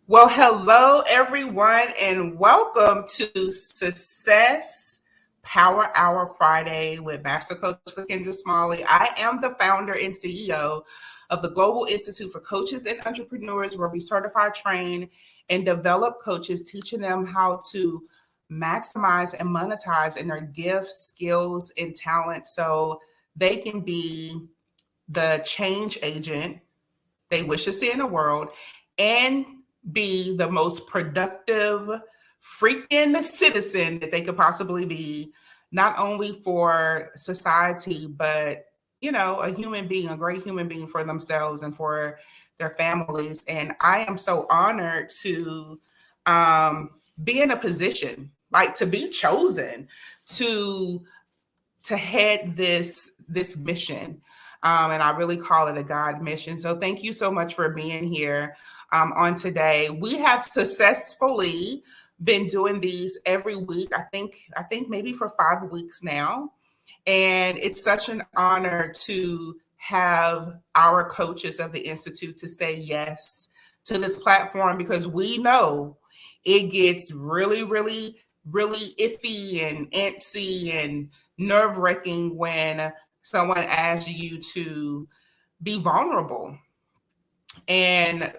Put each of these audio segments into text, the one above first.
Well, hello, everyone, and welcome to Success Power Hour Friday with Master Coach LaKendra. I am the founder and CEO of the Global Institute for Coaches and Entrepreneurs, where we certify, train, and develop coaches, teaching them how to maximize and monetize in their gifts, skills, and talent so they can be the change agent they wish to see in the world and be the most productive freaking citizen that they could possibly be, not only for society, but a human being, a great human being for themselves and for their families. And I am so honored to be in a position, like to be chosen to head this mission. And I really call it a God mission. So thank you so much for being here on today. We have successfully been doing these every week. I think maybe for 5 weeks now. And it's such an honor to have our coaches of the Institute to say yes to this platform, because we know it gets really, really, really iffy and antsy and nerve-wracking when someone asks you to be vulnerable and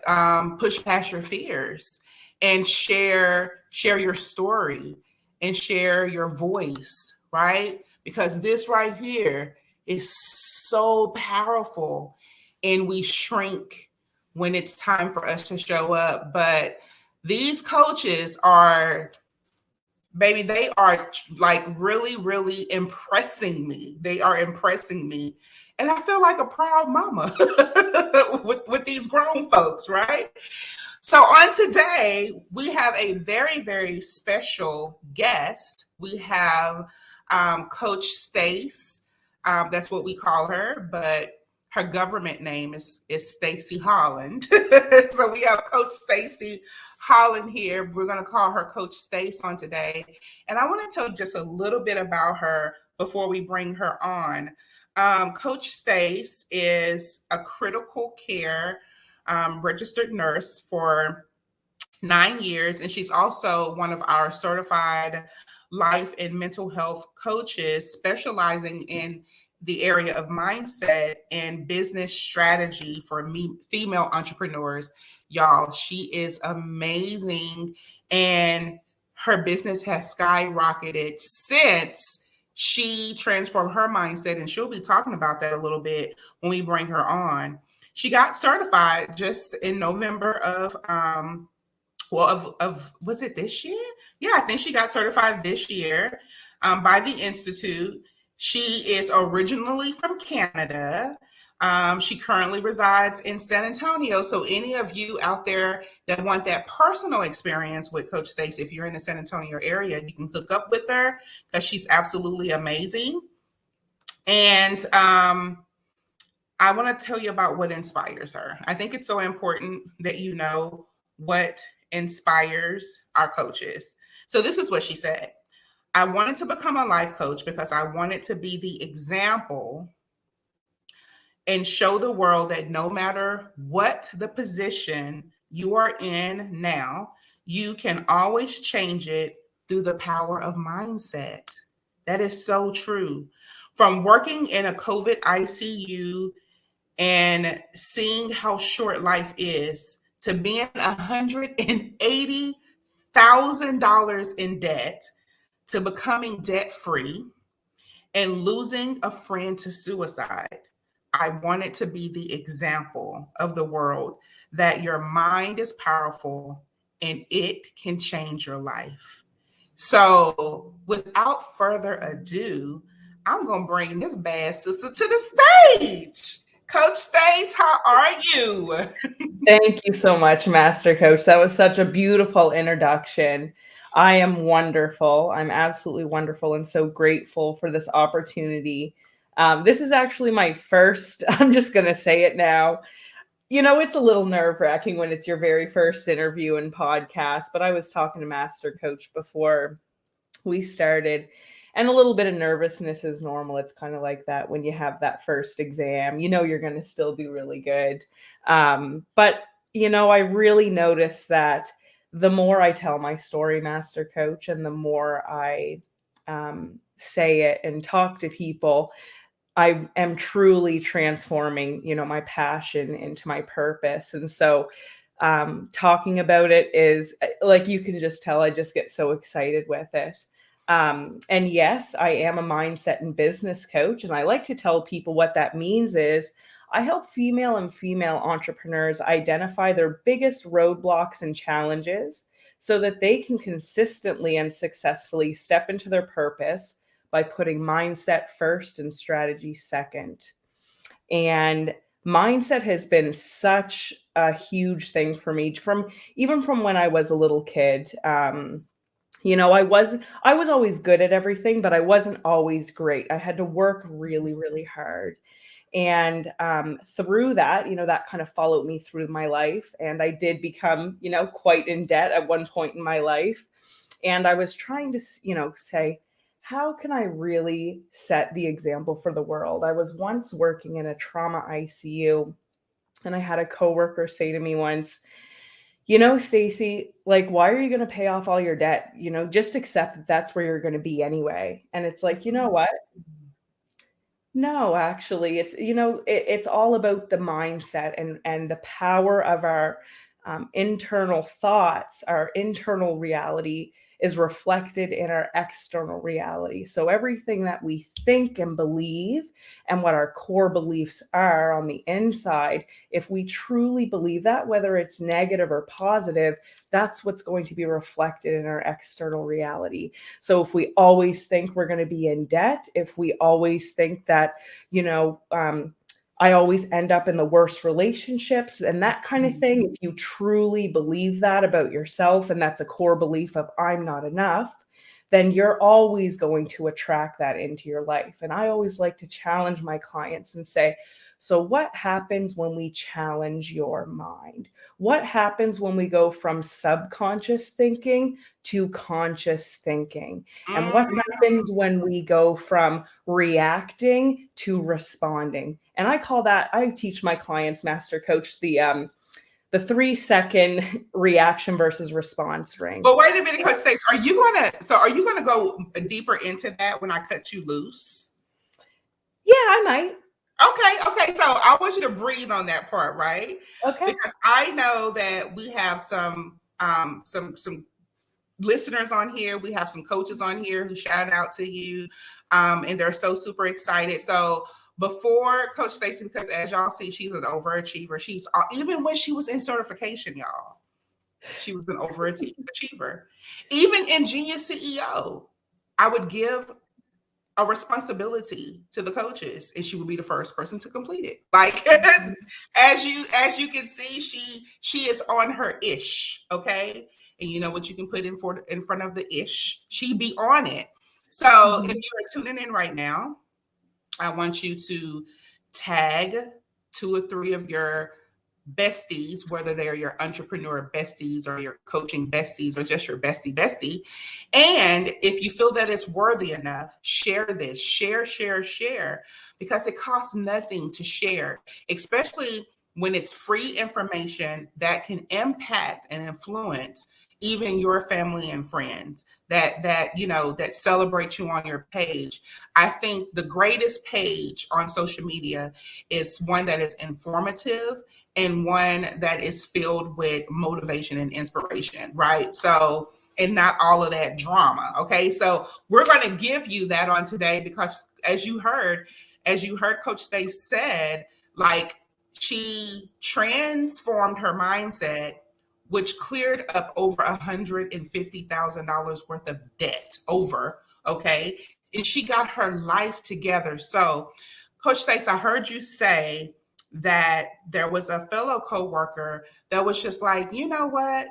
push past your fears and share your story and share your voice, right? Because this right here is so powerful, and we shrink when it's time for us to show up. But these coaches are, baby, they are like really, really impressing me. They are impressing me. And I feel like a proud mama with these grown folks, right? So on today, we have a very, very special guest. We have Coach Stace. That's what we call her, but her government name is Stacy Holland. So we have Coach Stacy Holland here. We're going to call her Coach Stace on today. And I want to tell you just a little bit about her before we bring her on. Coach Stace is a critical care registered nurse for 9 years, and she's also one of our certified life and mental health coaches, specializing in the area of mindset and business strategy for female entrepreneurs. Y'all, she is amazing, and her business has skyrocketed since she transformed her mindset, and she'll be talking about that a little bit when we bring her on. She got certified just in November of was it this year? Yeah, I think she got certified this year by the Institute. She is originally from Canada. She currently resides in San Antonio. So any of you out there that want that personal experience with Coach Stacy, if you're in the San Antonio area, you can hook up with her because she's absolutely amazing. And I want to tell you about what inspires her. I think it's so important that you know what inspires our coaches. So this is what she said. I wanted to become a life coach because I wanted to be the example and show the world that no matter what the position you are in now, you can always change it through the power of mindset. That is so true. From working in a COVID ICU and seeing how short life is, to being $180,000 in debt, to becoming debt free, and losing a friend to suicide. I wanted to be the example of the world that your mind is powerful and it can change your life. So, without further ado, I'm going to bring this bad sister to the stage. Coach Stace, how are you? Thank you so much, Master Coach. That was such a beautiful introduction. I am wonderful. I'm absolutely wonderful and so grateful for this opportunity. This is actually my first, I'm just going to say it now. You know, it's a little nerve-wracking when it's your very first interview and podcast, but I was talking to Master Coach before we started, and a little bit of nervousness is normal. It's kind of like that when you have that first exam. You know you're going to still do really good. But I really notice that the more I tell my story, Master Coach, and the more I say it and talk to people, I am truly transforming, my passion into my purpose. And so, talking about it is like, you can just tell I just get so excited with it. And yes, I am a mindset and business coach. And I like to tell people what that means is I help female and female entrepreneurs identify their biggest roadblocks and challenges so that they can consistently and successfully step into their purpose by putting mindset first and strategy second. And mindset has been such a huge thing for me from when I was a little kid. I was always good at everything, but I wasn't always great. I had to work really, really hard. And through that, that kind of followed me through my life. And I did become, quite in debt at one point in my life. And I was trying to, say, how can I really set the example for the world? I was once working in a trauma ICU, and I had a coworker say to me once, Stacy, like, why are you going to pay off all your debt? Just accept that that's where you're going to be anyway. And it's like, you know what? No, actually, it's all about the mindset and the power of our internal thoughts. Our internal reality is reflected in our external reality. So everything that we think and believe, and what our core beliefs are on the inside, if we truly believe that, whether it's negative or positive, that's what's going to be reflected in our external reality. So if we always think we're going to be in debt, if we always think that, I always end up in the worst relationships and that kind of thing, if you truly believe that about yourself, and that's a core belief of I'm not enough, then you're always going to attract that into your life. And I always like to challenge my clients and say, so what happens when we challenge your mind? What happens when we go from subconscious thinking to conscious thinking? And what happens when we go from reacting to responding? And I teach my clients, Master Coach, the 3-second reaction versus response ring. But wait a minute, Coach Stace, are you gonna go deeper into that when I cut you loose? Yeah, I might. Okay. So I want you to breathe on that part, right? Okay. Because I know that we have some listeners on here. We have some coaches on here who shout out to you, and they're so super excited. So before Coach Stacy, because as y'all see, she's an overachiever. She's even when she was in certification, y'all, she was an overachiever. Even in Genius CEO, I would give a responsibility to the coaches, and she would be the first person to complete it. Like as you can see, she is on her ish, okay? And you know what you can put in front of the ish? She be on it. So if you are tuning in right now, I want you to tag 2 or 3 of your besties, whether they're your entrepreneur besties or your coaching besties or just your bestie. And if you feel that it's worthy enough, share this, share, because it costs nothing to share, especially when it's free information that can impact and influence even your family and friends that celebrate you on your page. I think the greatest page on social media is one that is informative and one that is filled with motivation and inspiration, right? So, and not all of that drama. Okay. So we're going to give you that on today because as you heard Coach Stace said, like, she transformed her mindset, which cleared up over $150,000 worth of debt okay? And she got her life together. So, Coach Stace, I heard you say that there was a fellow coworker that was just like, you know what?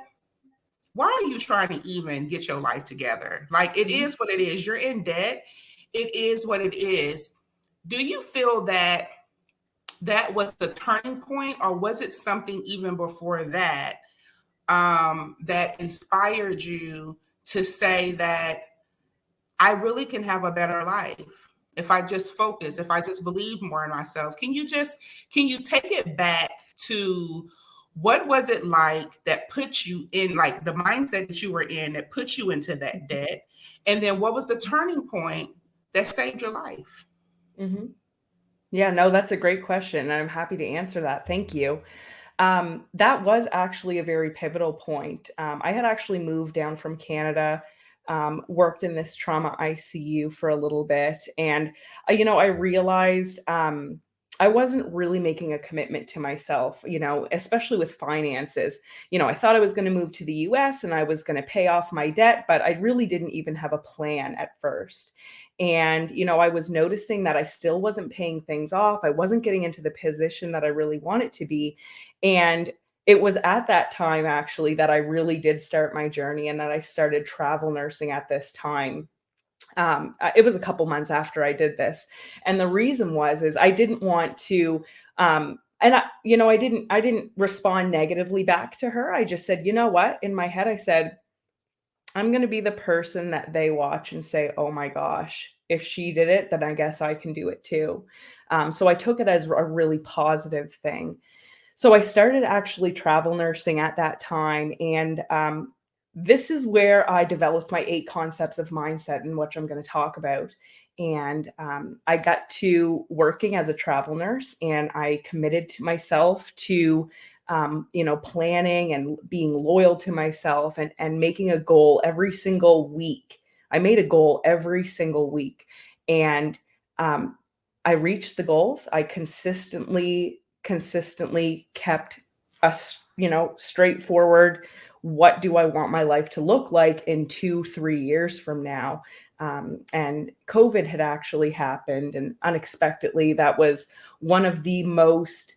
Why are you trying to even get your life together? Like, it is what it is. You're in debt. It is what it is. Do you feel that that was the turning point, or was it something even before that that inspired you to say that I really can have a better life if I just focus, if I just believe more in myself? Can you take it back to What was it like that put you in, like the mindset that you were in that put you into that debt? And then what was the turning point that saved your life? Mm-hmm. Yeah, no, that's a great question, and I'm happy to answer that. Thank you. That was actually a very pivotal point. I had actually moved down from Canada, worked in this trauma ICU for a little bit, and I realized I wasn't really making a commitment to myself, especially with finances. I thought I was going to move to the US and I was going to pay off my debt, but I really didn't even have a plan at first. And, I was noticing that I still wasn't paying things off. I wasn't getting into the position that I really wanted to be. And it was at that time actually that I really did start my journey and that I started travel nursing at this time. It was a couple months after I did this. And the reason is I didn't want to, and I didn't respond negatively back to her. I just said, you know what? In my head, I said, I'm going to be the person that they watch and say, oh my gosh, if she did it, then I guess I can do it too. So I took it as a really positive thing. So I started actually travel nursing at that time. And this is where I developed my 8 concepts of mindset, and which I'm going to talk about. And I got to working as a travel nurse, and I committed to myself to planning and being loyal to myself, and making a goal every single week. I made a goal every single week. And I reached the goals. I consistently kept us, straightforward. What do I want my life to look like in 2-3 years from now? And COVID had actually happened, and unexpectedly, that was one of the most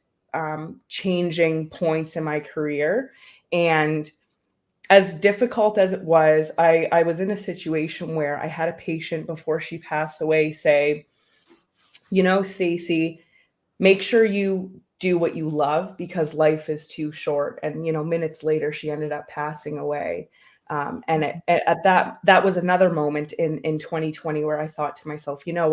changing points in my career. And as difficult as it was, I was in a situation where I had a patient before she passed away say, Stacey, make sure you do what you love because life is too short. And, minutes later, she ended up passing away. And at that was another moment in 2020 where I thought to myself, you know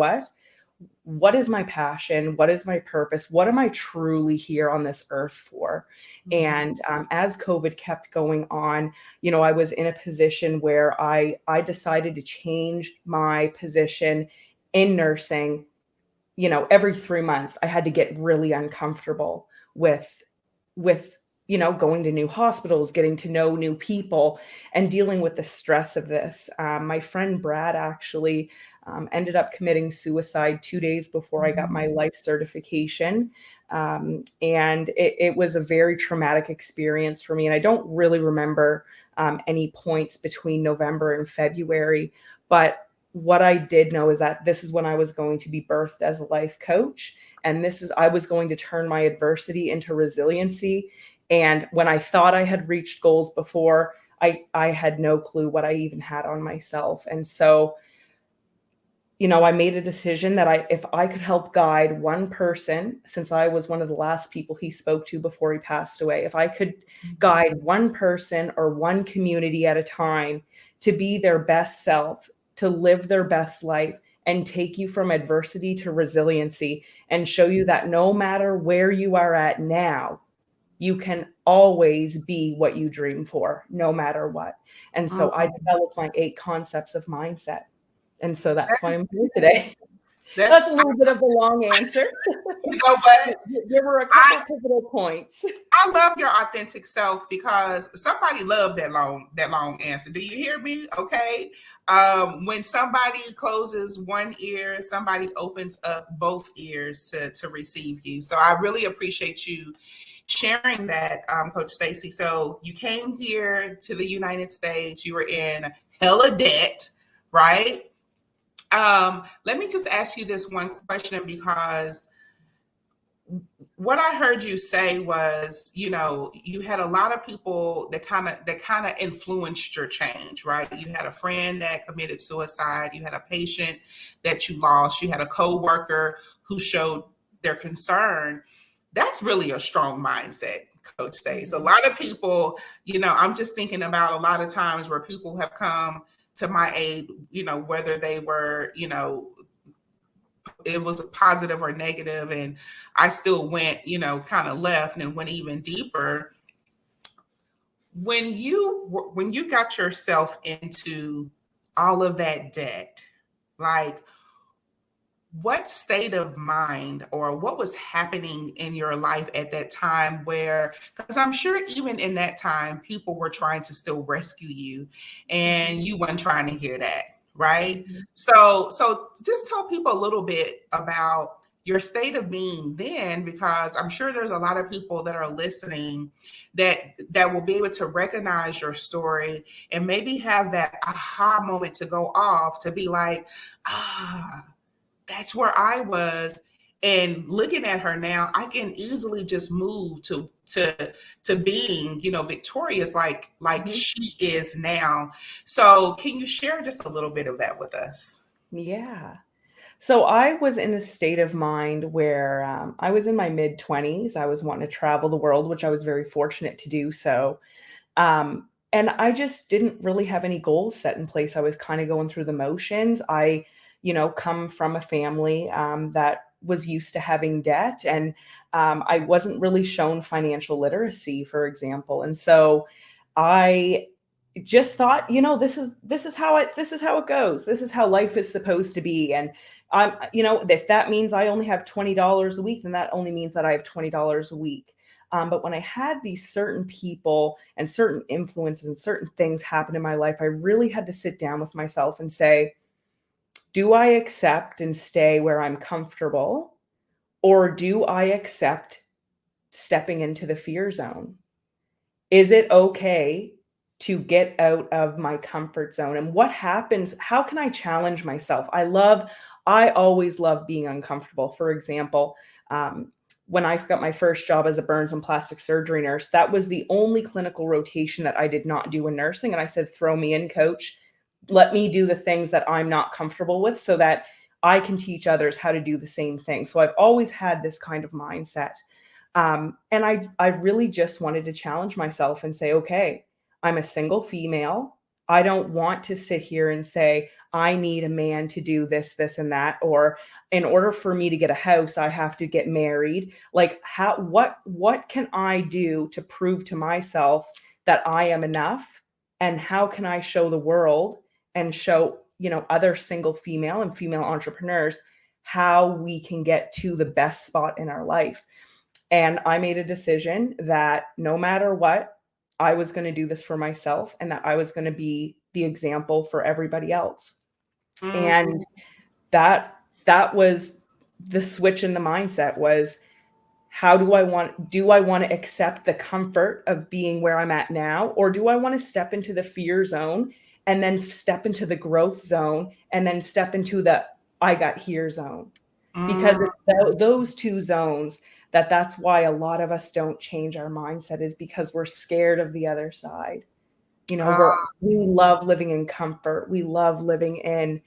what is my passion? What is my purpose? What am I truly here on this earth for? And as COVID kept going on, I was in a position where I decided to change my position in nursing. Every 3 months, I had to get really uncomfortable with going to new hospitals, getting to know new people, and dealing with the stress of this. My friend Brad actually ended up committing suicide 2 days before I got my life certification. And it was a very traumatic experience for me. And I don't really remember any points between November and February, but what I did know is that this is when I was going to be birthed as a life coach. And I was going to turn my adversity into resiliency. And when I thought I had reached goals before, I had no clue what I even had on myself. And so, I made a decision that if I could help guide one person, since I was one of the last people he spoke to before he passed away, if I could guide one person or one community at a time to be their best self, to live their best life, and take you from adversity to resiliency, and show you that no matter where you are at now, you can always be what you dream for, no matter what. And so I developed my 8 concepts of mindset. And so that's why I'm here today. That's a little bit of a long answer. You know what? There were a couple pivotal points. I love your authentic self because somebody loved that long answer. Do you hear me? Okay. When somebody closes one ear, somebody opens up both ears to receive you. So I really appreciate you sharing that, Coach Stacey. So you came here to the United States. You were in hella debt, right? Let me just ask you this one question, because what I heard you say was, you had a lot of people that kind of influenced your change, right? You had a friend that committed suicide. You had a patient that you lost. You had a coworker who showed their concern. That's really a strong mindset, Coach Stace. A lot of people, I'm just thinking about a lot of times where people have come to my aid, whether they were, it was a positive or negative, and I still went, kind of left and went even deeper. when you got yourself into all of that debt, like what state of mind or what was happening in your life at that time, where, because I'm sure even in that time people were trying to still rescue you and you weren't trying to hear that, right? Mhm. So just tell people a little bit about your state of being then, because I'm sure there's a lot of people that are listening that will be able to recognize your story and maybe have that aha moment to go off to be like, ah, that's where I was. And looking at her now, I can easily just move to being, victorious like Mhm. she is now. So can you share just a little bit of that with us? Yeah. So I was in a state of mind where I was in my mid 20s. I was wanting to travel the world, which I was very fortunate to do so. And I just didn't really have any goals set in place. I was kind of going through the motions. I, come from a family that was used to having debt, and I wasn't really shown financial literacy, for example. And so I just thought, this is how it goes. This is how life is supposed to be. And if that means I only have $20 a week, then that only means that I have $20 a week. But when I had these certain people and certain influences and certain things happen in my life, I really had to sit down with myself and say, do I accept and stay where I'm comfortable? Or do I accept stepping into the fear zone? Is it okay to get out of my comfort zone? And what happens? How can I challenge myself? I always love being uncomfortable. For example, when I got my first job as a burns and plastic surgery nurse, that was the only clinical rotation that I did not do in nursing. And I said, throw me in, coach. Let me do the things that I'm not comfortable with so that I can teach others how to do the same thing. So I've always had this kind of mindset. And I really just wanted to challenge myself and say, okay, I'm a single female. I don't want to sit here and say, I need a man to do this, this, and that. Or in order for me to get a house, I have to get married. Like what can I do to prove to myself that I am enough? And how can I show the world and show, other single female and female entrepreneurs how we can get to the best spot in our life? And I made a decision that no matter what, I was going to do this for myself and that I was going to be the example for everybody else. Mm, And that was the switch in the mindset was, how do I want to accept the comfort of being where I'm at now, or do I want to step into the fear zone and then step into the growth zone and then step into the I got here zone? Because mm, it's those two zones that's why a lot of us don't change our mindset, is because we're scared of the other side. We love living in comfort. We love living in,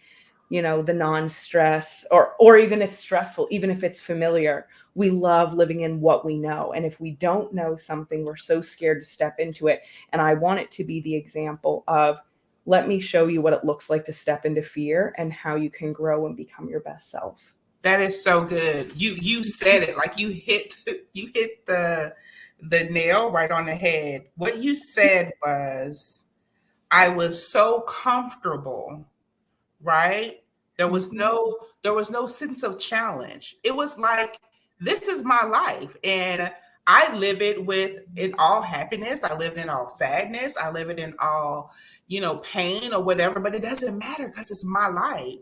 the non-stress, or even it's stressful, even if it's familiar. We love living in what we know. And if we don't know something, we're so scared to step into it. And I want it to be the example of, let me show you what it looks like to step into fear and how you can grow and become your best self. that is so good. You said it like you hit the nail right on the head. What you said was, I was so comfortable, right? Mhm. There was no sense of challenge. It was like, this is my life and I live it with in all happiness. I live it in all sadness. I live it in all, pain or whatever, but it doesn't matter because it's my life.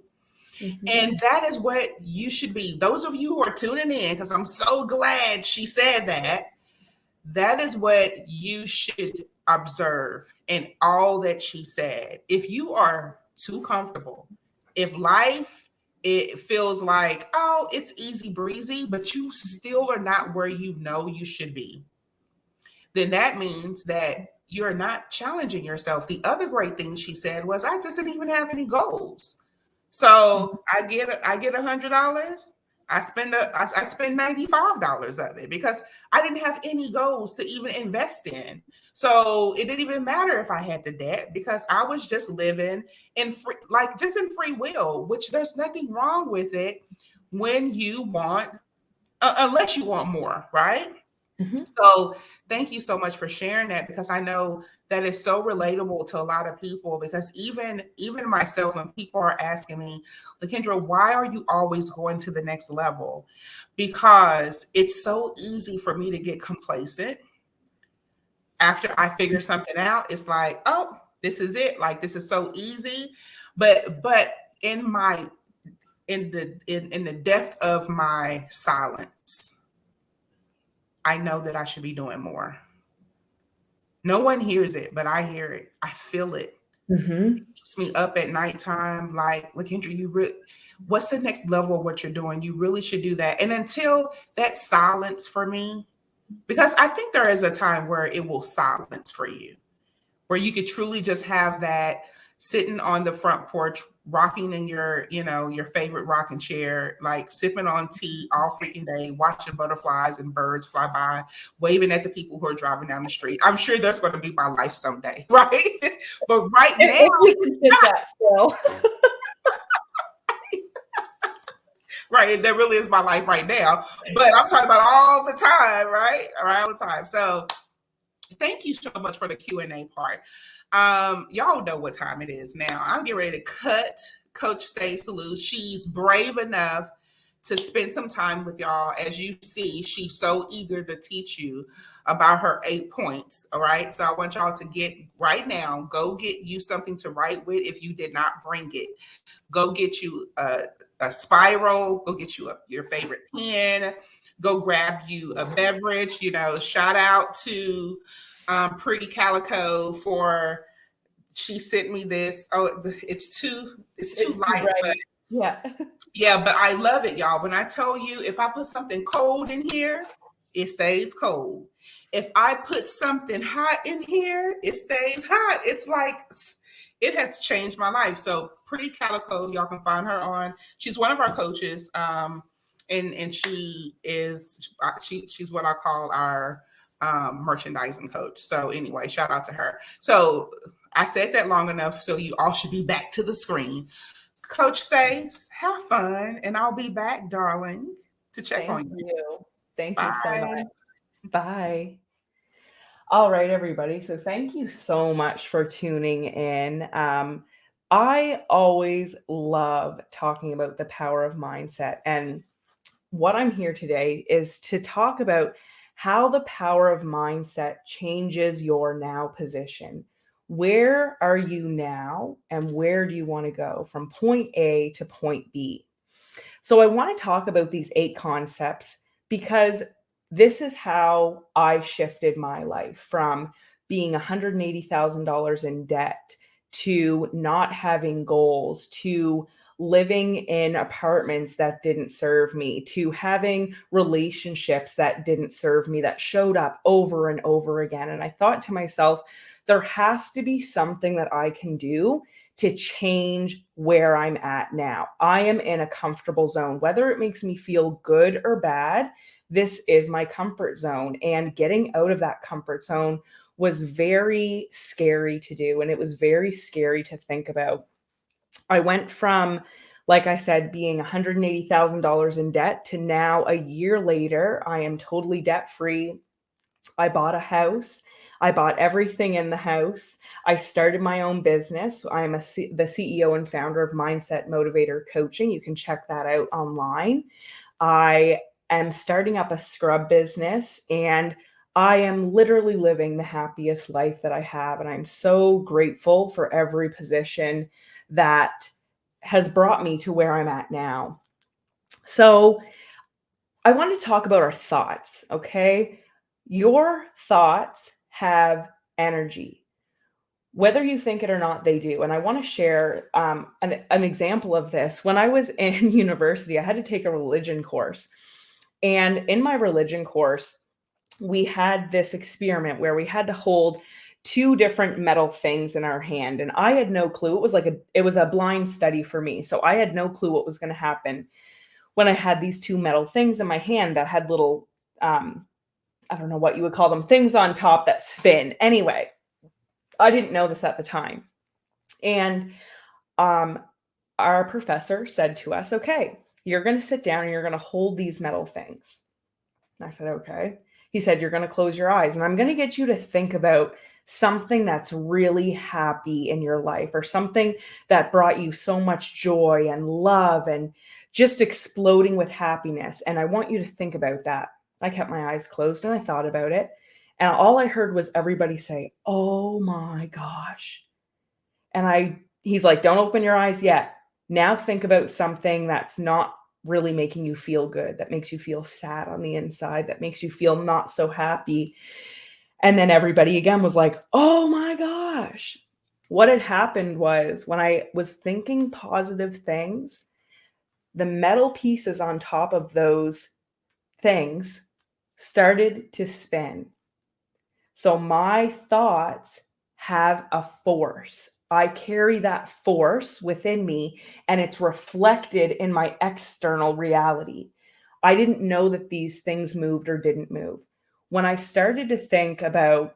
Mhm. And that is what you should be. Those of you who are tuning in, because I'm so glad she said that, that is what you should observe in all that she said. If you are too comfortable, if life it feels like, oh, it's easy breezy, but you still are not where you know you should be, then that means that you're not challenging yourself. The other great thing she said was, I just didn't even have any goals. Mhm. So I get $100. I spend $95 of it because I didn't have any goals to even invest in. So it didn't even matter if I had the debt because I was just living in free, like just in free will, which there's nothing wrong with it when you want, unless you want more, right? Mhm. So thank you so much for sharing that, because I know that is so relatable to a lot of people, because even myself, when people are asking me, LaKendra, why are you always going to the next level? Because it's so easy for me to get complacent. After I figure something out, it's like, oh, this is it. Like, this is so easy. But in my in the depth of my silence, I know that I should be doing more. No one hears it, but I hear it. I feel it. Mhm. Keeps me up at nighttime. Like, LaKendra, what's the next level of what you're doing? You really should do that. And until that silence for me, because I think there is a time where it will silence for you, where you could truly just have that sitting on the front porch, rocking in your, your favorite rocking chair, like sipping on tea all freaking day, watching butterflies and birds fly by, waving at the people who are driving down the street. I'm sure that's going to be my life someday, right? But right now, If we can sit that still. right, that really is my life right now. But I'm talking about all the time, right? All the time. So thank you so much for the Q&A part. Y'all know what time it is now. I'm getting ready to cut Coach Stacey loose. She's brave enough to spend some time with y'all. As you see, she's so eager to teach you about her 8 points. All right. So I want y'all to get right now, go get you something to write with if you did not bring it. Go get you a spiral, go get you your favorite pen, go grab you a beverage. Shout out to Pretty Calico for, she sent me this. Oh, it's too It's too light, but bright. Yeah. yeah, but I love it, y'all. When I tell you, if I put something cold in here, it stays cold. If I put something hot in here, it stays hot. It's like, it has changed my life. So Pretty Calico, y'all can find her on. She's one of our coaches, and she's what I call our merchandising coach. So anyway, shout out to her. So I said that long enough, so you all should be back to the screen. Coach Stace, have fun, and I'll be back, darling, to check Thank on you. you. Thank you so Bye. much. Bye. All right, everybody. So thank you so much for tuning in. I always love talking about the power of mindset. And what I'm here today is to talk about how the power of mindset changes your now position. Where are you now, and where do you want to go from point A to point B? So I want to talk about these 8 concepts because this is how I shifted my life from being $180,000 in debt to not having goals, to living in apartments that didn't serve me, to having relationships that didn't serve me, that showed up over and over again. And I thought to myself, there has to be something that I can do to change where I'm at now. I am in a comfortable zone. Whether it makes me feel good or bad, this is my comfort zone. And getting out of that comfort zone was very scary to do. And it was very scary to think about. I went from, like I said, being $180,000 in debt to now, a year later, I am totally debt free. I bought a house. I bought everything in the house. I started my own business. I'm the CEO and founder of Mindset Motivator Coaching. You can check that out online. I am starting up a scrub business, and I am literally living the happiest life that I have. And I'm so grateful for every position that has brought me to where I'm at now. So, I want to talk about our thoughts, okay? Your thoughts have energy. Whether you think it or not, they do. And I want to share an example of this. When I was in university, I had to take a religion course. And in my religion course, we had this experiment where we had to hold 2 different metal things in our hand. And I had no clue. It was a blind study for me. So I had no clue what was going to happen when I had these 2 metal things in my hand that had little, I don't know what you would call them, things on top that spin. Anyway, I didn't know this at the time. And um, our professor said to us, okay, you're going to sit down and you're going to hold these metal things. And I said, okay. He said, you're going to close your eyes and I'm going to get you to think about something that's really happy in your life or something that brought you so much joy and love and just exploding with happiness. And I want you to think about that. I kept my eyes closed and I thought about it. And all I heard was everybody say, oh my gosh. And he's like, don't open your eyes yet. Now think about something that's not really making you feel good, that makes you feel sad on the inside, that makes you feel not so happy. And then everybody again was like, oh my gosh. What had happened was when I was thinking positive things, the metal pieces on top of those things started to spin. So my thoughts have a force. I carry that force within me and it's reflected in my external reality. I didn't know that these things moved or didn't move. When I started to think about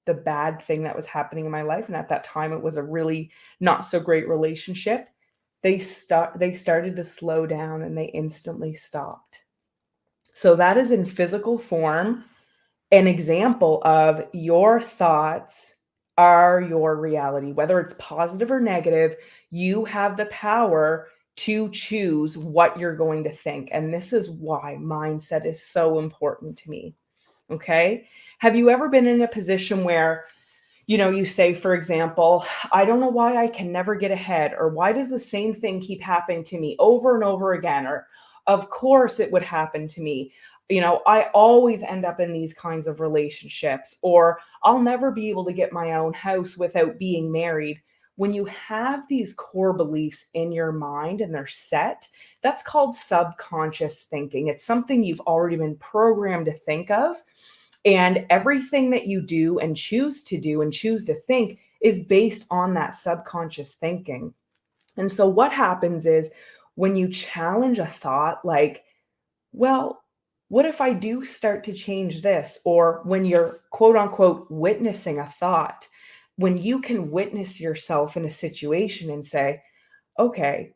the bad thing that was happening in my life, and at that time it was a really not so great relationship, they started to slow down and they instantly stopped. So that is in physical form an example of your thoughts are your reality. Whether it's positive or negative, you have the power to choose what you're going to think. And this is why mindset is so important to me. Okay. Have you ever been in a position where, you say, for example, I don't know why I can never get ahead, or why does the same thing keep happening to me over and over again? Or, of course, it would happen to me. I always end up in these kinds of relationships, or I'll never be able to get my own house without being married. When you have these core beliefs in your mind and they're set, that's called subconscious thinking. It's something you've already been programmed to think of. And everything that you do and choose to think is based on that subconscious thinking. And so what happens is when you challenge a thought like, well, what if I do start to change this? Or when you're quote unquote witnessing a thought, when you can witness yourself in a situation and say, okay,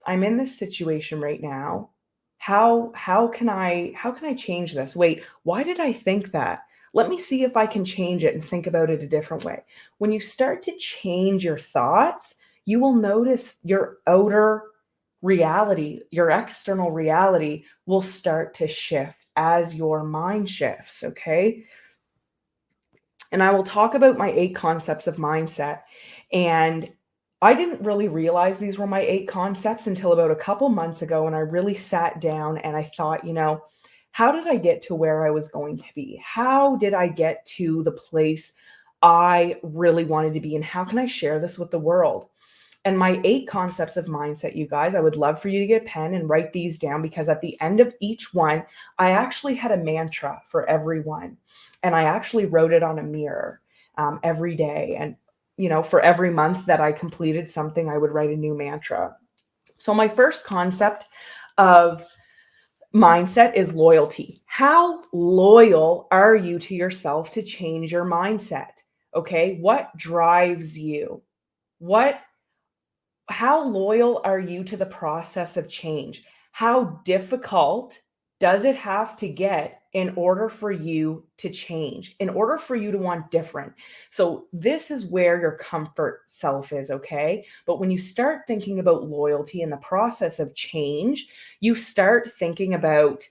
I'm in this situation right now. How can I change this? Wait, why did I think that? Let me see if I can change it and think about it a different way. When you start to change your thoughts, you will notice your outer reality, your external reality will start to shift as your mind shifts, okay? And I will talk about my 8 concepts of mindset. And I didn't really realize these were my 8 concepts until about a couple months ago. And I really sat down and I thought, how did I get to where I was going to be? How did I get to the place I really wanted to be? And how can I share this with the world? And my 8 concepts of mindset, you guys, I would love for you to get a pen and write these down, because at the end of each one, I actually had a mantra for every one. And I actually wrote it on a mirror every day. And, for every month that I completed something, I would write a new mantra. So my first concept of mindset is loyalty. How loyal are you to yourself to change your mindset? Okay. What drives you? How loyal are you to the process of change? How difficult does it have to get in order for you to change, in order for you to want different? So this is where your comfort self is, okay? But when you start thinking about loyalty and the process of change, you start thinking about,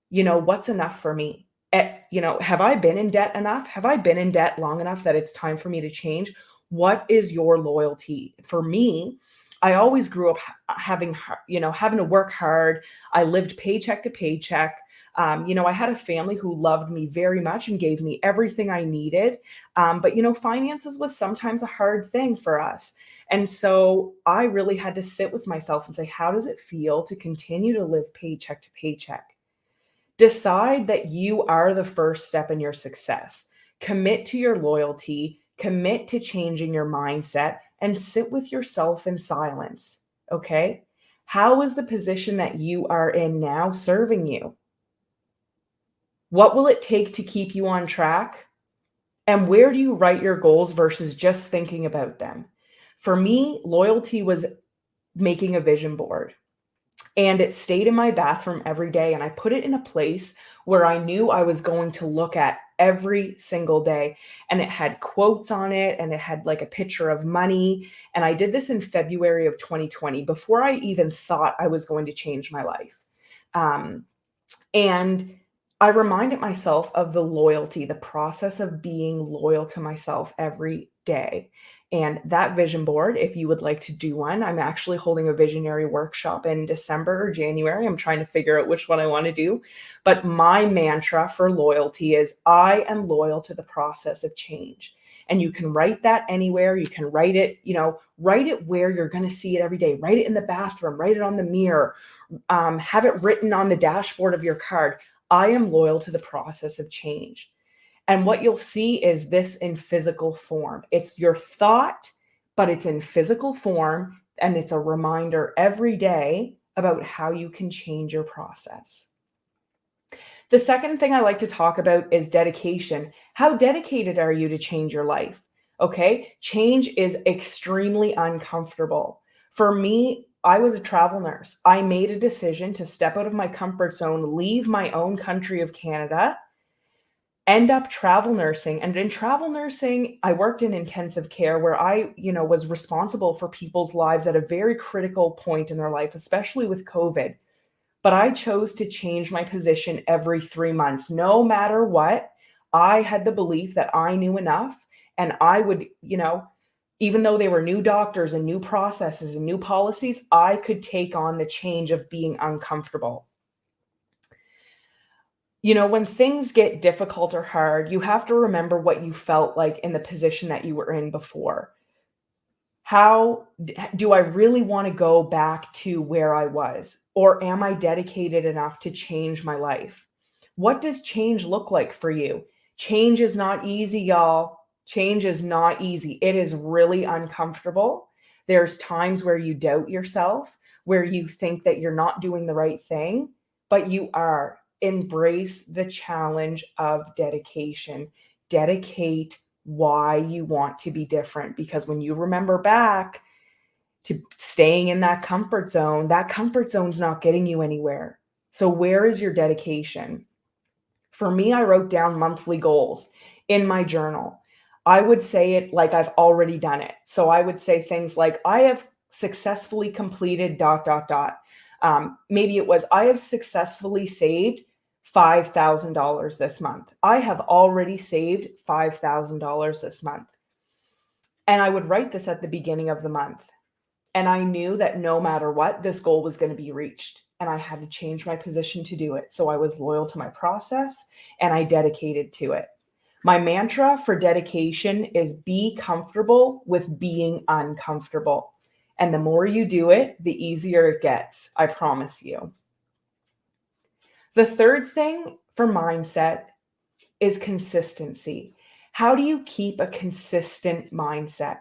what's enough for me? Have I been in debt enough? Have I been in debt long enough that it's time for me to change? What is your loyalty? For me, I always grew up having to work hard. I lived paycheck to paycheck. I had a family who loved me very much and gave me everything I needed. But finances was sometimes a hard thing for us. And so I really had to sit with myself and say, how does it feel to continue to live paycheck to paycheck? Decide that you are the first step in your success. Commit to your loyalty, commit to changing your mindset, and sit with yourself in silence. Okay? How is the position that you are in now serving you? What will it take to keep you on track? And where do you write your goals versus just thinking about them? For me, loyalty was making a vision board. And it stayed in my bathroom every day. And I put it in a place where I knew I was going to look at every single day. And it had quotes on it, and it had like a picture of money. And I did this in February of 2020, before I even thought I was going to change my life. And I reminded myself of the loyalty, the process of being loyal to myself every day. And that vision board, if you would like to do one, I'm actually holding a visionary workshop in December or January. I'm trying to figure out which one I want to do. But my mantra for loyalty is I am loyal to the process of change. And you can write that anywhere. You can write it, write it where you're going to see it every day. Write it in the bathroom, write it on the mirror, have it written on the dashboard of your card. I am loyal to the process of change. And what you'll see is this in physical form. It's your thought, but it's in physical form. And it's a reminder every day about how you can change your process. The second thing I like to talk about is dedication. How dedicated are you to change your life? Okay. Change is extremely uncomfortable. For me, I was a travel nurse. I made a decision to step out of my comfort zone, leave my own country of Canada, end up travel nursing. And in travel nursing, I worked in intensive care where I, was responsible for people's lives at a very critical point in their life, especially with COVID. But I chose to change my position every 3 months. No matter what, I had the belief that I knew enough, and I would, even though they were new doctors and new processes and new policies, I could take on the change of being uncomfortable. When things get difficult or hard, you have to remember what you felt like in the position that you were in before. How do I really want to go back to where I was? Or am I dedicated enough to change my life? What does change look like for you? Change is not easy, y'all. Change is not easy. It is really uncomfortable. There's times where you doubt yourself, where you think that you're not doing the right thing, but you are. Embrace the challenge of dedication. Dedicate why you want to be different, because when you remember back to staying in that comfort zone's not getting you anywhere. So where is your dedication? For me, I wrote down monthly goals in my journal. I would say it like I've already done it. So I would say things like, I have successfully completed ... Maybe it was, I have successfully saved $5,000 this month. I have already saved $5,000 this month. And I would write this at the beginning of the month. And I knew that no matter what, this goal was going to be reached. And I had to change my position to do it. So I was loyal to my process and I dedicated to it. My mantra for dedication is be comfortable with being uncomfortable. And the more you do it, the easier it gets. I promise you. The third thing for mindset is consistency. How do you keep a consistent mindset?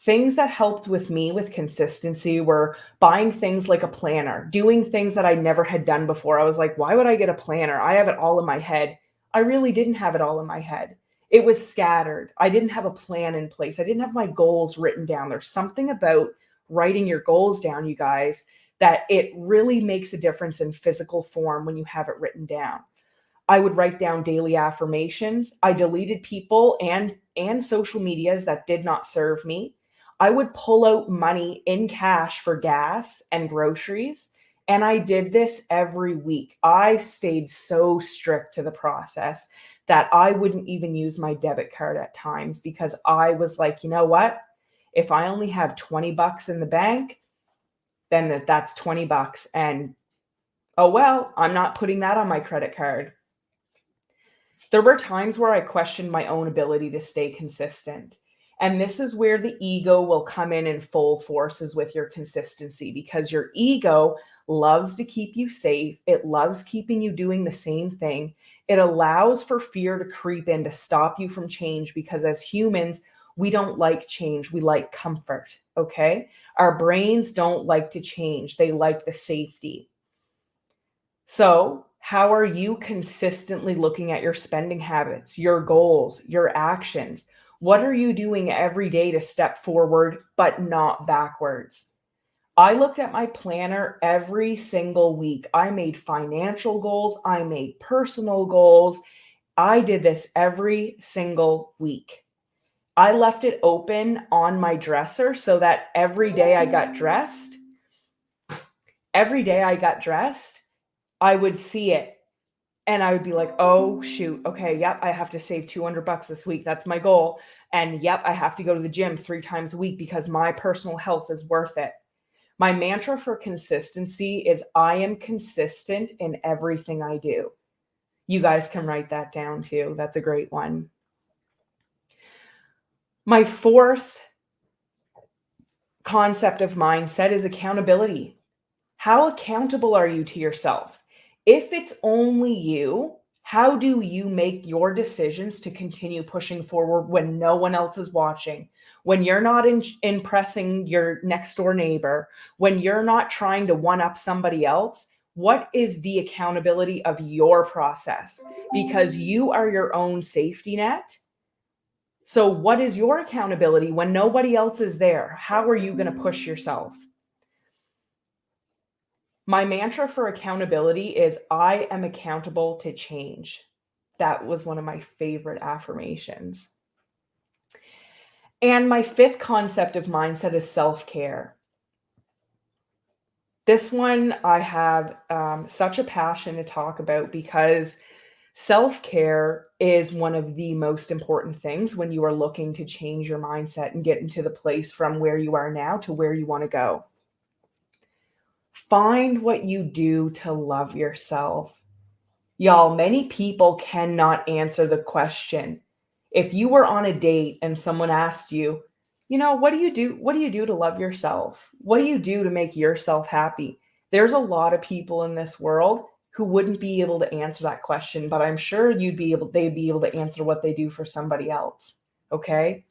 Things that helped with me with consistency were buying things like a planner, doing things that I never had done before. I was like, why would I get a planner? I have it all in my head. I really didn't have it all in my head. It was scattered. I didn't have a plan in place. I didn't have my goals written down. There's something about writing your goals down, you guys, that it really makes a difference in physical form when you have it written down. I would write down daily affirmations. I deleted people and social medias that did not serve me. I would pull out money in cash for gas and groceries. And I did this every week. I stayed so strict to the process that I wouldn't even use my debit card at times, because I was like, you know what? If I only have $20 in the bank, then that's $20. And oh, well, I'm not putting that on my credit card. There were times where I questioned my own ability to stay consistent. And this is where the ego will come in full forces with your consistency, because your ego loves to keep you safe. It loves keeping you doing the same thing. It allows for fear to creep in to stop you from change, because as humans, we don't like change. We like comfort, okay? Our brains don't like to change. They like the safety. So how are you consistently looking at your spending habits, your goals, your actions? What are you doing every day to step forward, but not backwards? I looked at my planner every single week. I made financial goals. I made personal goals. I did this every single week. I left it open on my dresser so that every day I got dressed, I would see it. And I would be like, oh, shoot. Okay. Yep. I have to save $200 this week. That's my goal. And yep, I have to go to the gym 3 times a week because my personal health is worth it. My mantra for consistency is I am consistent in everything I do. You guys can write that down too. That's a great one. My 4th concept of mindset is accountability. How accountable are you to yourself? If it's only you, how do you make your decisions to continue pushing forward when no one else is watching? When you're not impressing your next door neighbor, when you're not trying to one up somebody else, what is the accountability of your process? Because you are your own safety net. So what is your accountability when nobody else is there? How are you going to push yourself? My mantra for accountability is I am accountable to change. That was one of my favorite affirmations. And my 5th concept of mindset is self-care. This one I have such a passion to talk about because self-care is one of the most important things when you are looking to change your mindset and get into the place from where you are now to where you want to go. Find what you do to love yourself. Y'all, many people cannot answer the question. If you were on a date and someone asked you, what do you do? What do you do to love yourself? What do you do to make yourself happy? There's a lot of people in this world who wouldn't be able to answer that question, but I'm sure they'd be able to answer what they do for somebody else. Okay?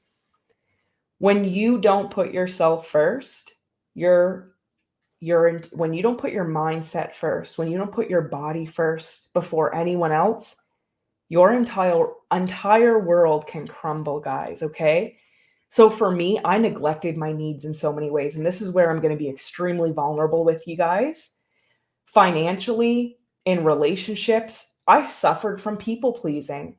When you don't put yourself first, when you don't put your mindset first, when you don't put your body first before anyone else, your entire world can crumble, guys, okay? So for me, I neglected my needs in so many ways, and this is where I'm going to be extremely vulnerable with you guys. Financially, in relationships, I suffered from people pleasing.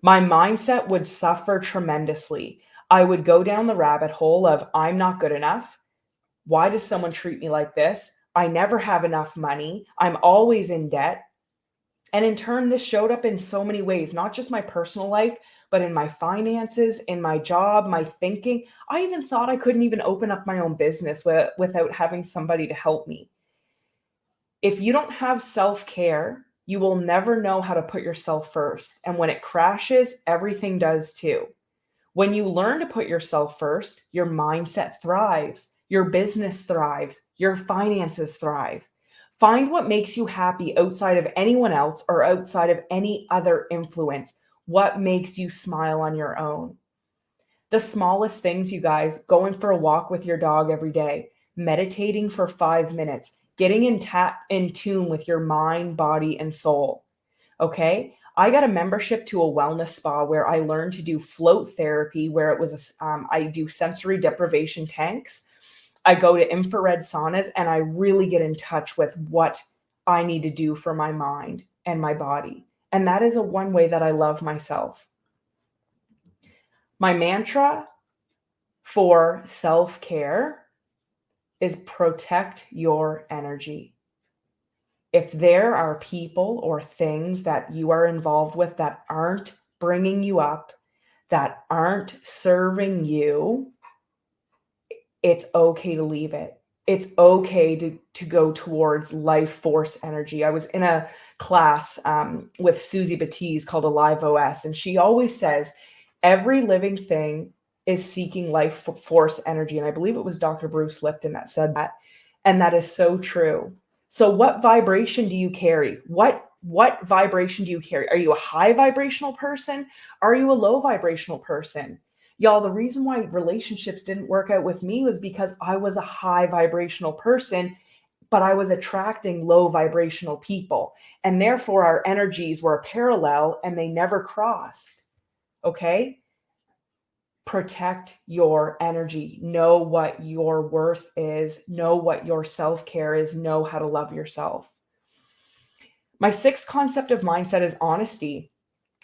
My mindset would suffer tremendously. I would go down the rabbit hole of I'm not good enough. Why does someone treat me like this? I never have enough money. I'm always in debt. And in turn, this showed up in so many ways, not just my personal life, but in my finances, in my job, my thinking. I even thought I couldn't even open up my own business without having somebody to help me. If you don't have self-care, you will never know how to put yourself first. And when it crashes, everything does too. When you learn to put yourself first, your mindset thrives, your business thrives, your finances thrive. Find what makes you happy outside of anyone else or outside of any other influence. What makes you smile on your own? The smallest things, you guys, going for a walk with your dog every day, meditating for 5 minutes, getting in tune with your mind, body, and soul. Okay? I got a membership to a wellness spa where I learned to do float therapy, where it was I do sensory deprivation tanks. I go to infrared saunas, and I really get in touch with what I need to do for my mind and my body. And that is one way that I love myself. My mantra for self-care is protect your energy. If there are people or things that you are involved with that aren't bringing you up, that aren't serving you, it's okay to leave it. It's okay to go towards life force energy. I was in a class with Susie Batiste called Alive OS, and she always says every living thing is seeking life force energy. And I believe it was Dr. Bruce Lipton that said that. And that is so true. So what vibration do you carry? What vibration do you carry? Are you a high vibrational person? Are you a low vibrational person? Y'all, the reason why relationships didn't work out with me was because I was a high vibrational person, but I was attracting low vibrational people. And therefore our energies were parallel and they never crossed. Okay? Protect your energy. Know what your worth is. Know what your self-care is. Know how to love yourself. My sixth concept of mindset is honesty.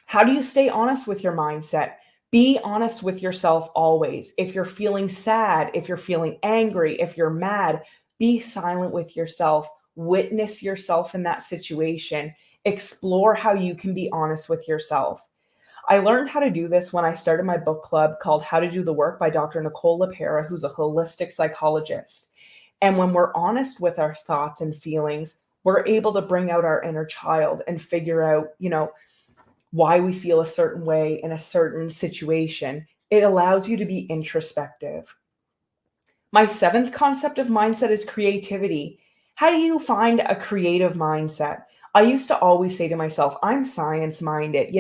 How do you stay honest with your mindset? Be honest with yourself always. If you're feeling sad, if you're feeling angry, if you're mad, be silent with yourself. Witness yourself in that situation. Explore how you can be honest with yourself. I learned how to do this when I started my book club called How to Do the Work by Dr. Nicole LaPera, who's a holistic psychologist. And when we're honest with our thoughts and feelings, we're able to bring out our inner child and figure out, why we feel a certain way in a certain situation. It allows you to be introspective. My seventh concept of mindset is creativity. How do you find a creative mindset? I used to always say to myself, I'm science minded.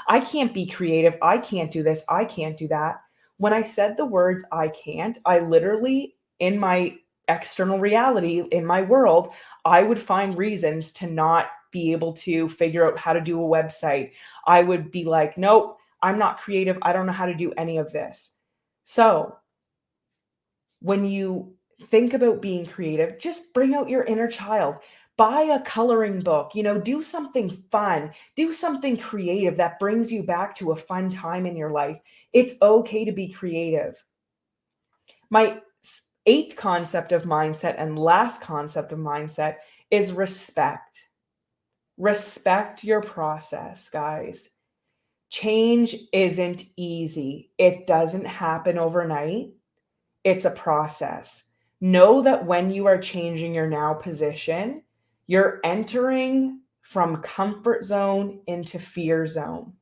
I can't be creative. I can't do this. I can't do that. When I said the words I can't, I literally, in my external reality, in my world, I would find reasons to not be able to figure out how to do a website. I would be like, nope, I'm not creative. I don't know how to do any of this. So when you think about being creative, just bring out your inner child. Buy a coloring book, do something fun, do something creative that brings you back to a fun time in your life. It's okay to be creative. My eighth concept of mindset and last concept of mindset is respect. Respect your process, guys. Change isn't easy. It doesn't happen overnight. It's a process. Know that when you are changing your now position, you're entering from comfort zone into fear zone.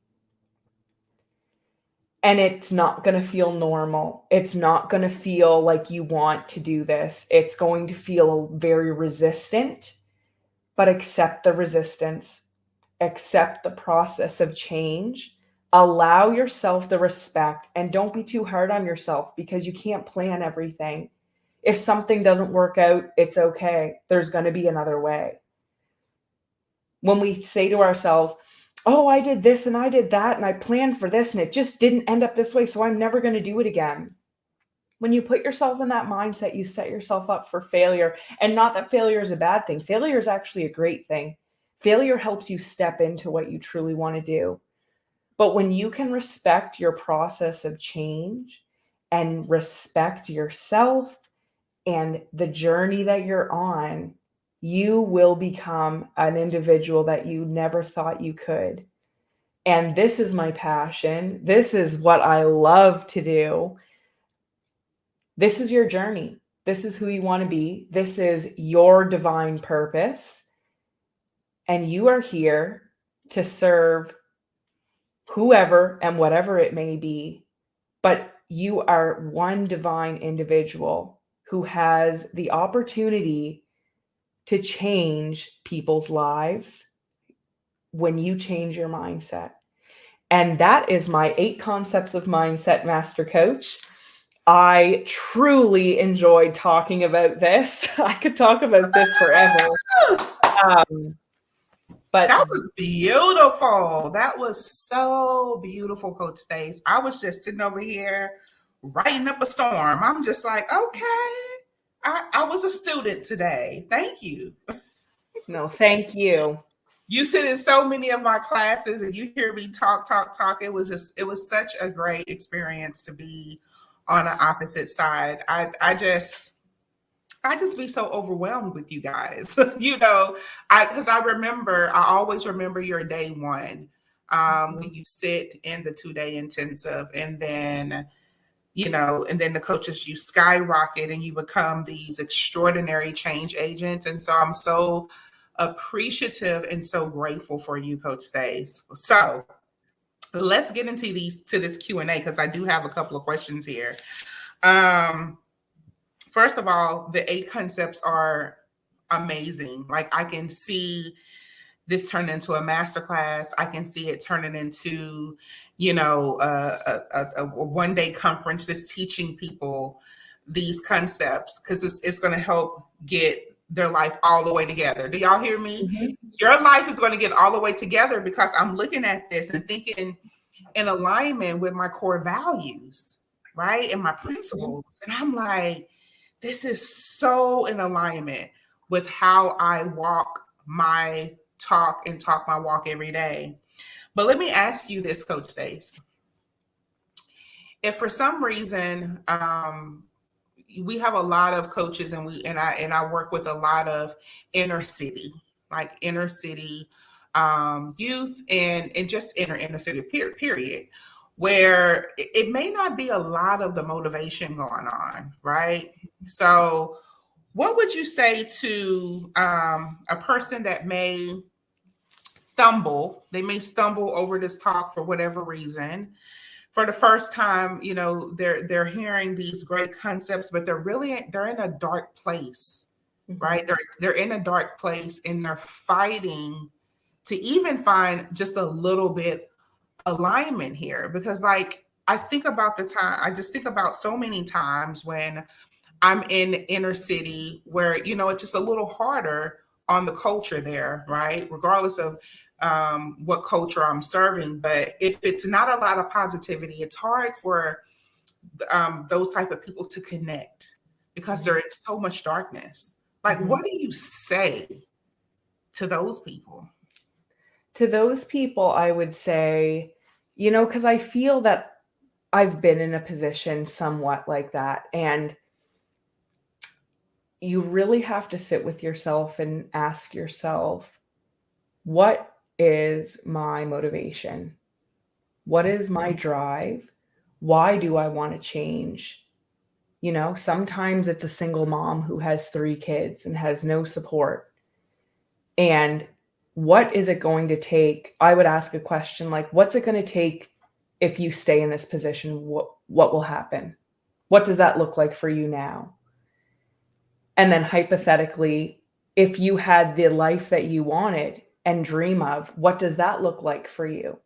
And it's not going to feel normal. It's not going to feel like you want to do this. It's going to feel very resistant, but accept the resistance. Accept the process of change. Allow yourself the respect, and don't be too hard on yourself because you can't plan everything. If something doesn't work out, it's okay. There's going to be another way. When we say to ourselves, oh, I did this and I did that and I planned for this and it just didn't end up this way, so I'm never going to do it again. When you put yourself in that mindset, you set yourself up for failure. And not that failure is a bad thing. Failure is actually a great thing. Failure helps you step into what you truly want to do. But when you can respect your process of change and respect yourself and the journey that you're on, you will become an individual that you never thought you could. And this is my passion. This is what I love to do. This is your journey. This is who you want to be. This is your divine purpose. And you are here to serve whoever and whatever it may be. But you are one divine individual who has the opportunity to change people's lives when you change your mindset. And that is my 8 concepts of mindset, Master Coach. I truly enjoyed talking about this. I could talk about this forever. But that was beautiful. That was so beautiful, Coach Stace. I was just sitting over here writing up a storm. I'm just like, okay, I was a student today. Thank you. No, thank you. You sit in so many of my classes and you hear me talk. It was such a great experience to be on the opposite side. I just be so overwhelmed with you guys, because I always remember your day one, when you sit in the 2-day intensive, and then the coaches, you skyrocket and you become these extraordinary change agents. And so I'm so appreciative and so grateful for you, Coach Stace. So let's get into this Q&A, because I do have a couple of questions here. First of all, the 8 concepts are amazing. Like, I can see this turn into a masterclass. I can see it turning into, a one-day conference that's teaching people these concepts, because it's going to help get their life all the way together. Do y'all hear me? Mm-hmm. Your life is going to get all the way together because I'm looking at this and thinking in alignment with my core values. right? And my principles. And I'm like, this is so in alignment with how I walk my talk and talk my walk every day. But let me ask you this, Coach Stace. If for some reason we have a lot of coaches and I work with a lot of inner city, like inner city youth and just inner city period, where it may not be a lot of the motivation going on, right? So what would you say to a person that they may stumble over this talk for whatever reason? For the first time, they're hearing these great concepts, but they're in a dark place, right? They're in a dark place and they're fighting to even find just a little bit alignment here. Because like I just think about so many times when I'm in the inner city where, it's just a little harder on the culture there, right? Regardless of what culture I'm serving. But if it's not a lot of positivity, it's hard for those type of people to connect because there is so much darkness. Like, what do you say to those people? To those people, I would say, because I feel that I've been in a position somewhat like that. And you really have to sit with yourself and ask yourself, what is my motivation? What is my drive? Why do I want to change? Sometimes it's a single mom who has 3 kids and has no support. And what is it going to take? I would ask a question like, what's it going to take if you stay in this position? What will happen? What does that look like for you now? And then hypothetically, if you had the life that you wanted and dream of, what does that look like for you?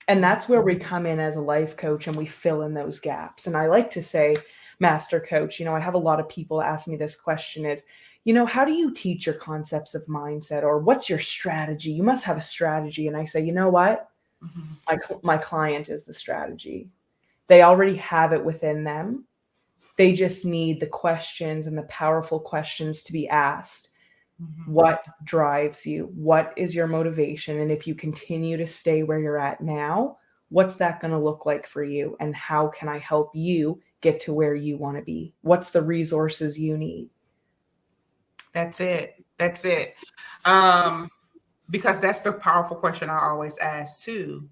And that's where we come in as a life coach and we fill in those gaps. And I like to say, Master Coach, I have a lot of people ask me this question is, how do you teach your concepts of mindset, or what's your strategy? You must have a strategy. And I say, you know what? My client is the strategy. They already have it within them. They just need the questions and the powerful questions to be asked. What drives you? What is your motivation? And if you continue to stay where you're at now, what's that going to look like for you? And how can I help you get to where you want to be? What's the resources you need? That's it. Because that's the powerful question I always ask too.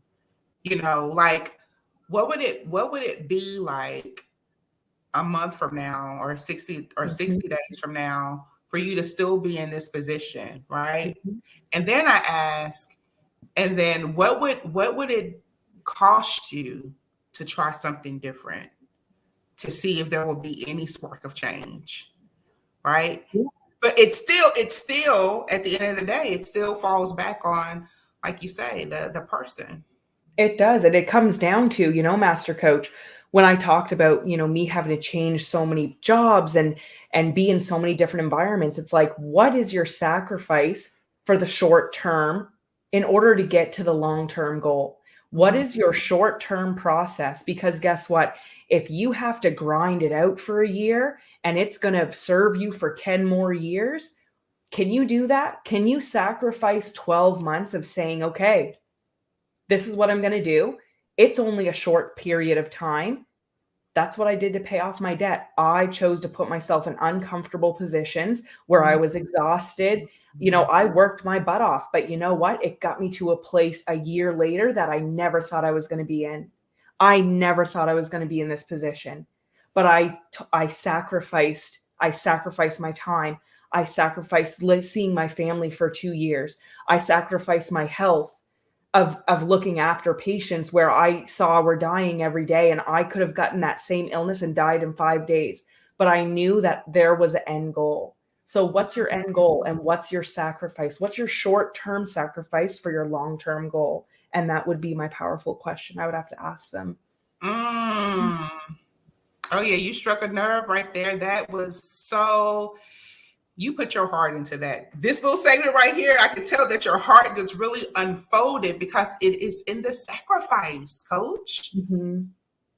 Like, what would it be like a month from now or 60 days from now for you to still be in this position, right? And then I ask, and then what would it cost you to try something different, to see if there will be any spark of change, right? Yeah. But it's still at the end of the day, it still falls back on, like you say, the person. It does. And it comes down to, Master Coach, when I talked about, me having to change so many jobs and be in so many different environments, it's like, what is your sacrifice for the short term in order to get to the long-term goal? What is your short-term process? Because guess what? If you have to grind it out for a year and it's going to serve you for 10 more years, can you do that? Can you sacrifice 12 months of saying, okay, this is what I'm going to do. It's only a short period of time. That's what I did to pay off my debt. I chose to put myself in uncomfortable positions where I was exhausted. I worked my butt off, but you know what? It got me to a place a year later that I never thought I was going to be in. I never thought I was going to be in this position, but I sacrificed my time. I sacrificed seeing my family for 2 years. I sacrificed my health of looking after patients where I saw were dying every day, and I could have gotten that same illness and died in 5 days. But I knew that there was an end goal. So what's your end goal, and what's your sacrifice? What's your short-term sacrifice for your long-term goal? And that would be my powerful question I would have to ask them. Oh yeah, you struck a nerve right there. That was so, you put your heart into that. This little segment right here, I can tell that your heart just really unfolded because it is in the sacrifice, Coach.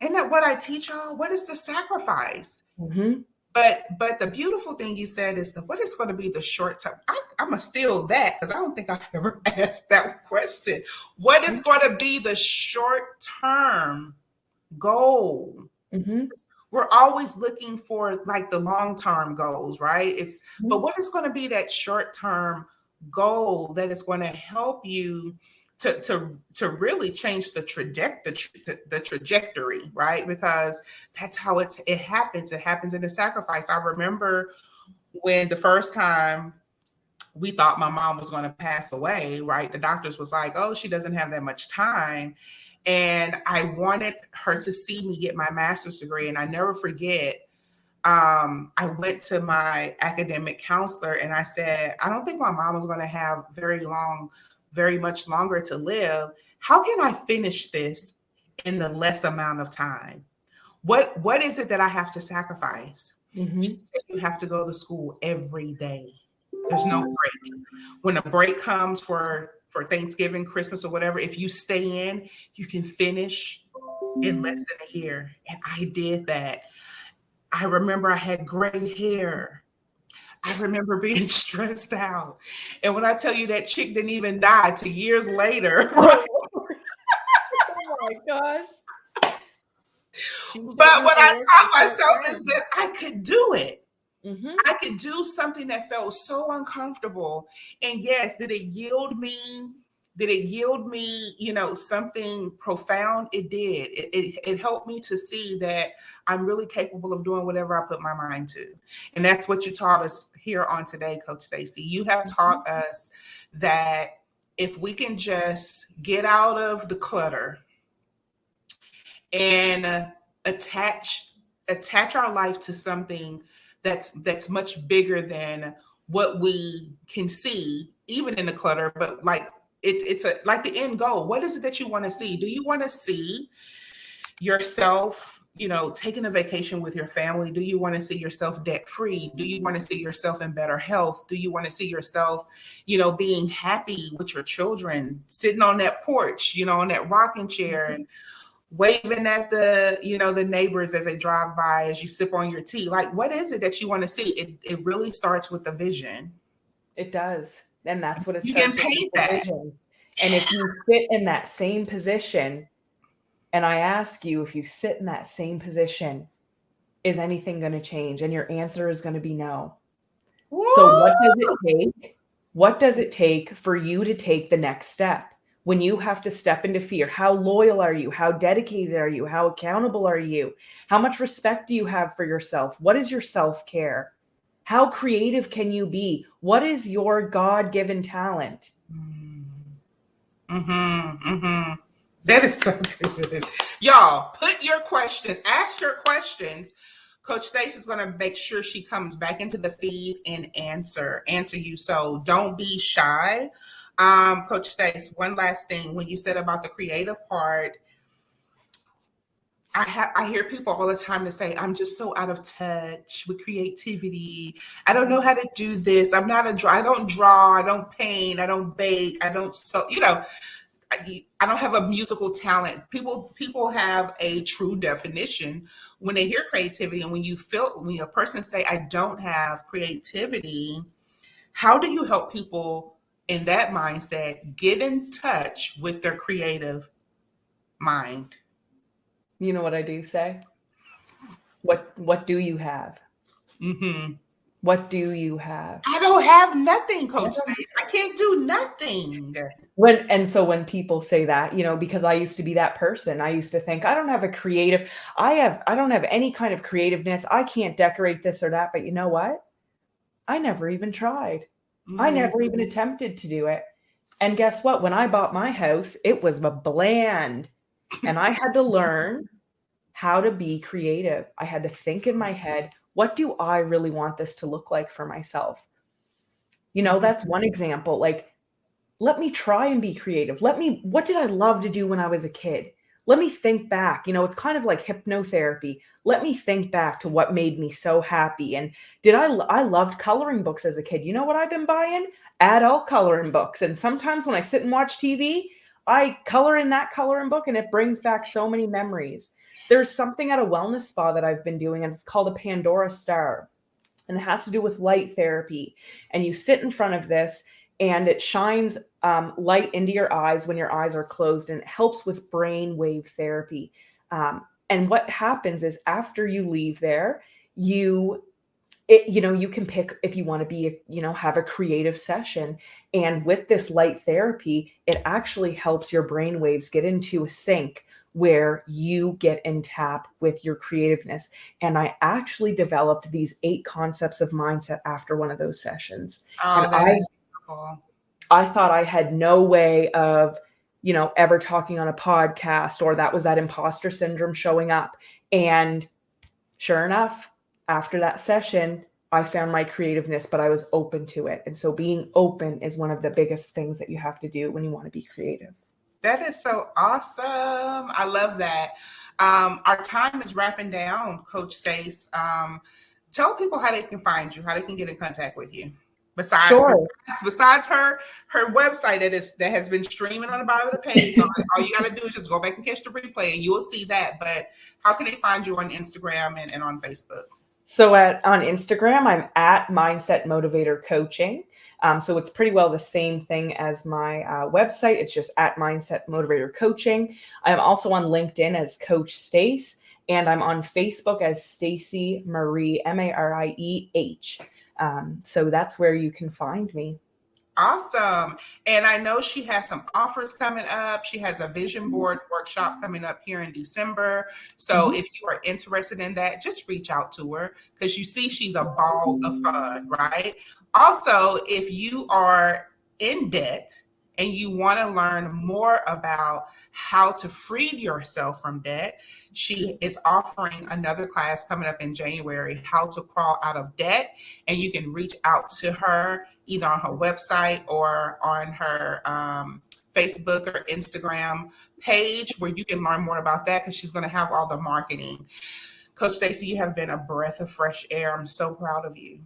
Isn't that what I teach y'all? What is the sacrifice? Mm-hmm. But the beautiful thing you said is what is going to be the short term. I'm gonna steal that because I don't think I've ever asked that question. What is going to be the short term goal? Mm-hmm. We're always looking for like the long term goals, right? But what is going to be that short term goal that is going to help you to really change the trajectory, right? Because that's how it happens. It happens in the sacrifice. I remember when the first time we thought my mom was going to pass away, right? The doctors was like, "Oh, she doesn't have that much time." And I wanted her to see me get my master's degree. And I never forget, I went to my academic counselor and I said, "I don't think my mom is going to have very much longer to live. How can I finish this in the less amount of time? What is it that I have to sacrifice?" Mm-hmm. She said, "You have to go to school every day. There's no break. When a break comes for Thanksgiving, Christmas, or whatever, if you stay in, you can finish in less than a year." And I did that. I remember I had gray hair. I remember being stressed out. And when I tell you that chick didn't even die to years later, right? Oh, oh my gosh. She But showed you what the I work taught for myself short is term. that I could do it. Mm-hmm. I could do something that felt so uncomfortable. And yes, did it yield me? Did it yield me, something profound? It did. It helped me to see that I'm really capable of doing whatever I put my mind to. And that's what you taught us here on today, Coach Stacy. You have taught us that if we can just get out of the clutter and attach our life to something that's much bigger than what we can see, even in the clutter. But like it's like the end goal. What is it that you want to see? Do you want to see yourself, taking a vacation with your family? Do you want to see yourself debt free? Do you want to see yourself in better health? Do you want to see yourself, being happy with your children, sitting on that porch, on that rocking chair and waving at the neighbors as they drive by, as you sip on your tea? Like, what is it that you want to see? It really starts with the vision. It does. And that's what it You can starts with, is paint the that. vision. And if you sit in that same position, and I ask you, if you sit in that same position, is anything going to change? And your answer is going to be no. So Woo! what does it take? What does it take for you to take the next step? When you have to step into fear, how loyal are you? How dedicated are you? How accountable are you? How much respect do you have for yourself? What is your self-care? How creative can you be? What is your God-given talent? That is so good. Y'all, put your questions, ask your questions. Coach Stace is going to make sure she comes back into the feed and answer you. So don't be shy. Coach Stace, one last thing. When you said about the creative part, I hear people all the time to say, "I'm just so out of touch with creativity. I don't know how to do this. I don't draw, I don't paint, I don't bake, I don't sew, I don't have a musical talent." People have a true definition when they hear creativity. And when a person say, "I don't have creativity," how do you help people in that mindset get in touch with their creative mind? You know what I do say? What do you have? Hmm. What do you have? I don't have nothing, Coach Stace. I can't do nothing. When people say that, because I used to be that person. I used to think, I don't have I don't have any kind of creativeness. I can't decorate this or that. But you know what? I never even tried. I Mm. never even attempted to do it. And guess what? When I bought my house, it was bland. And I had to learn how to be creative. I had to think in my head, what do I really want this to look like for myself? That's one example. Like, let me try and be creative. What did I love to do when I was a kid? Let me think back. It's kind of like hypnotherapy. Let me think back to what made me so happy. And I loved coloring books as a kid. You know what I've been buying? Adult coloring books. And sometimes when I sit and watch TV, I color in that coloring book and it brings back so many memories. There's something at a wellness spa that I've been doing, and it's called a Pandora Star. And it has to do with light therapy. And you sit in front of this, and it shines light into your eyes when your eyes are closed, and it helps with brain wave therapy. And what happens is after you leave there, you you can pick if you want to be, have a creative session. And with this light therapy, it actually helps your brain waves get into a sync where you get in tap with your creativeness. And I actually developed these 8 concepts of mindset after one of those sessions. Oh, And that is beautiful. I thought I had no way of, ever talking on a podcast, or that was that imposter syndrome showing up. And sure enough, after that session, I found my creativeness, but I was open to it. And so being open is one of the biggest things that you have to do when you want to be creative. That is so awesome. I love that. Our time is wrapping down, Coach Stace. Tell people how they can find you, how they can get in contact with you. Besides her website that has been streaming on the bottom of the page, all you got to do is just go back and catch the replay, and you will see that. But how can they find you on Instagram and on Facebook? So on Instagram, I'm at Mindset Motivator Coaching. So it's pretty well the same thing as my website. It's just at Mindset Motivator Coaching. I'm also on LinkedIn as Coach Stace, and I'm on Facebook as Stacey Marie, Marieh. So that's where you can find me. Awesome. And I know she has some offers coming up. She has a vision board workshop coming up here in December. So if you are interested in that, just reach out to her, because you see she's a ball of fun, right? Also, if you are in debt and you want to learn more about how to free yourself from debt, she is offering another class coming up in January, How to Crawl Out of Debt. And you can reach out to her either on her website or on her Facebook or Instagram page, where you can learn more about that, because she's going to have all the marketing. Coach Stacey, you have been a breath of fresh air. I'm so proud of you.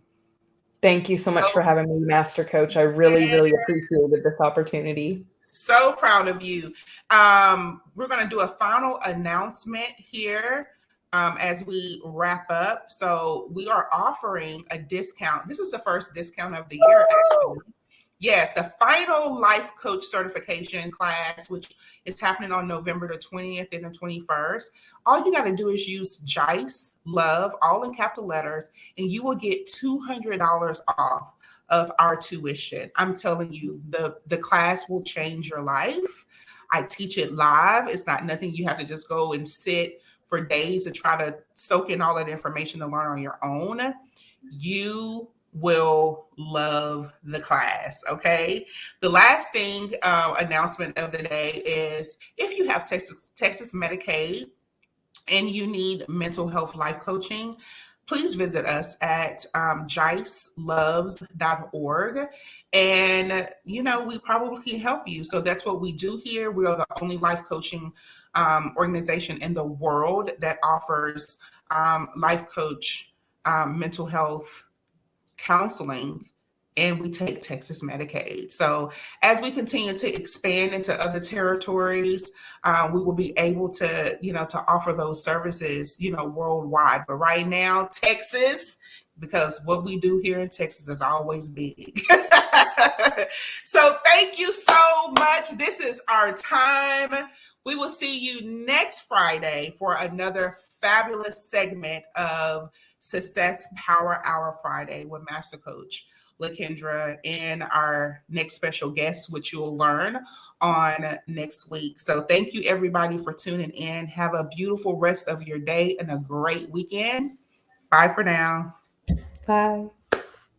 Thank you so much for having me, Master Coach. I really appreciated this opportunity. So proud of you. We're going to do a final announcement here as we wrap up. So we are offering a discount. This is the first discount of the year, actually. Yes, the final life coach certification class, which is happening on November the 20th and the 21st. All you got to do is use JICE Love, all in capital letters, and you will get $200 off of our tuition. I'm telling you, the class will change your life. I teach it live. It's not nothing you have to just go and sit for days to try to soak in all that information to learn on your own. You will love the class. Okay. The last thing, announcement of the day is, if you have Texas Medicaid and you need mental health life coaching, please visit us at jiceloves.org. And, we probably can help you. So that's what we do here. We are the only life coaching organization in the world that offers life coach, mental health counseling, and we take Texas Medicaid. So as we continue to expand into other territories, we will be able to, to offer those services, worldwide. But right now, Texas, because what we do here in Texas is always big. So thank you so much. This is our time. We will see you next Friday for another fabulous segment of Success Power Hour Friday with Master Coach LaKendra and our next special guest, which you'll learn on next week. So thank you, everybody, for tuning in. Have a beautiful rest of your day and a great weekend. Bye for now. Bye.